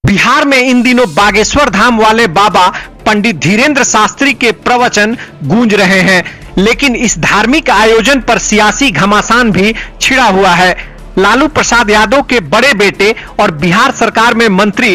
बिहार में इन दिनों बागेश्वर धाम वाले बाबा पंडित धीरेन्द्र शास्त्री के प्रवचन गूंज रहे हैं, लेकिन इस धार्मिक आयोजन पर सियासी घमासान भी छिड़ा हुआ है। लालू प्रसाद यादव के बड़े बेटे और बिहार सरकार में मंत्री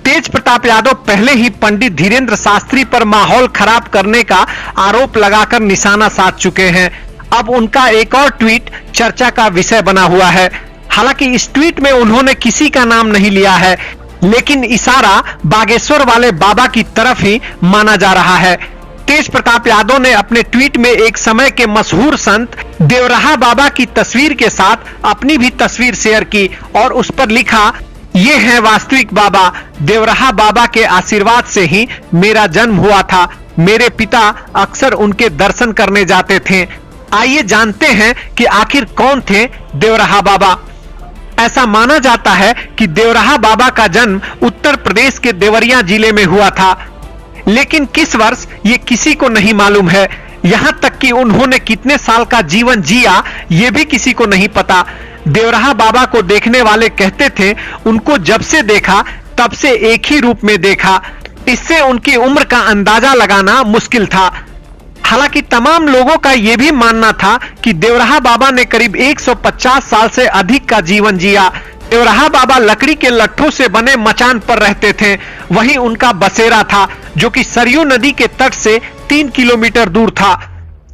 तेज प्रताप यादव पहले ही पंडित धीरेन्द्र शास्त्री पर माहौल खराब करने का आरोप लगाकर निशाना साध चुके हैं। अब उनका एक और ट्वीट चर्चा का विषय बना हुआ है। हालांकि इस ट्वीट में उन्होंने किसी का नाम नहीं लिया है, लेकिन इशारा बागेश्वर वाले बाबा की तरफ ही माना जा रहा है। तेज प्रताप यादव ने अपने ट्वीट में एक समय के मशहूर संत देवराहा बाबा की तस्वीर के साथ अपनी भी तस्वीर शेयर की और उस पर लिखा, ये हैं वास्तविक बाबा, देवराहा बाबा के आशीर्वाद से ही मेरा जन्म हुआ था। मेरे पिता अक्सर उनके दर्शन करने जाते थे। आइए जानते हैं कि आखिर कौन थे देवराहा बाबा। ऐसा माना जाता है कि देवराहा बाबा का जन्म उत्तर प्रदेश के देवरिया जिले में हुआ था, लेकिन किस वर्ष ये किसी को नहीं मालूम है। यहां तक कि उन्होंने कितने साल का जीवन जिया ये भी किसी को नहीं पता। देवराहा बाबा को देखने वाले कहते थे उनको जब से देखा तब से एक ही रूप में देखा। इससे उनकी उम्र का अंदाजा लगाना मुश्किल था। हालांकि तमाम लोगों का यह भी मानना था कि देवराहा बाबा ने करीब 150 साल से अधिक का जीवन जिया। देवराहा बाबा लकड़ी के लट्ठों से बने मचान पर रहते थे। वहीं उनका बसेरा था जो कि सरयू नदी के तट से 3 किलोमीटर दूर था।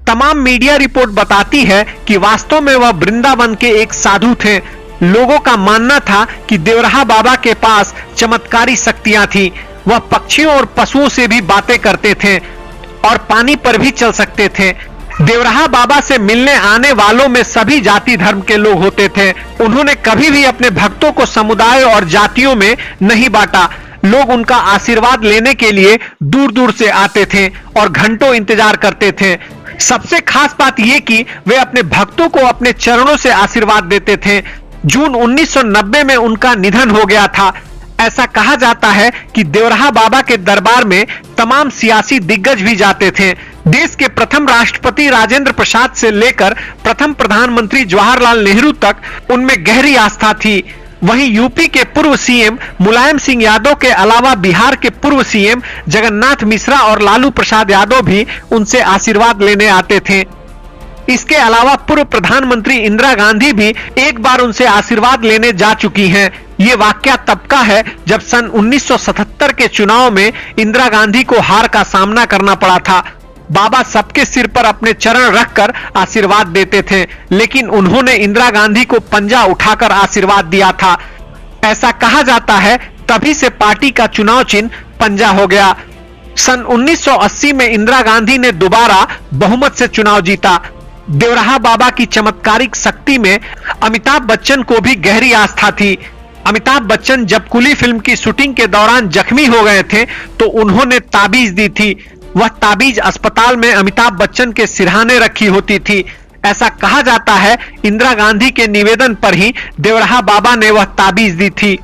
तमाम मीडिया रिपोर्ट बताती है कि वास्तव में वह वृंदावन के एक साधु थे। लोगों का मानना था कि देवराहा बाबा के पास चमत्कारी शक्तियां थी। वह पक्षियों और पशुओं से भी बातें करते थे और पानी पर भी चल सकते थे। देवराहा बाबा से मिलने आने वालों में सभी जाति धर्म के लोग होते थे। उन्होंने कभी भी अपने भक्तों को समुदाय और जातियों में नहीं बांटा। लोग उनका आशीर्वाद लेने के लिए दूर दूर से आते थे और घंटों इंतजार करते थे। सबसे खास बात यह कि वे अपने भक्तों को अपने चरणों से आशीर्वाद देते थे। जून 1990 में उनका निधन हो गया था। ऐसा कहा जाता है कि देवराहा बाबा के दरबार में तमाम सियासी दिग्गज भी जाते थे। देश के प्रथम राष्ट्रपति राजेंद्र प्रसाद से लेकर प्रथम प्रधानमंत्री जवाहरलाल नेहरू तक उनमें गहरी आस्था थी। वहीं यूपी के पूर्व सीएम मुलायम सिंह यादव के अलावा बिहार के पूर्व सीएम जगन्नाथ मिश्रा और लालू प्रसाद यादव भी उनसे आशीर्वाद लेने आते थे। इसके अलावा पूर्व प्रधानमंत्री इंदिरा गांधी भी एक बार उनसे आशीर्वाद लेने जा चुकी हैं। ये वाकया तब का है जब सन 1977 के चुनाव में इंदिरा गांधी को हार का सामना करना पड़ा था। बाबा सबके सिर पर अपने चरण रखकर आशीर्वाद देते थे, लेकिन उन्होंने इंदिरा गांधी को पंजा उठाकर आशीर्वाद दिया था। ऐसा कहा जाता है तभी से पार्टी का चुनाव चिन्ह पंजा हो गया। सन 1980 में इंदिरा गांधी ने दोबारा बहुमत से चुनाव जीता। देवराहा बाबा की चमत्कारिक शक्ति में अमिताभ बच्चन को भी गहरी आस्था थी। अमिताभ बच्चन जब कुली फिल्म की शूटिंग के दौरान जख्मी हो गए थे तो उन्होंने ताबीज दी थी। वह ताबीज अस्पताल में अमिताभ बच्चन के सिरहाने रखी होती थी। ऐसा कहा जाता है इंदिरा गांधी के निवेदन पर ही देवराहा बाबा ने वह ताबीज दी थी।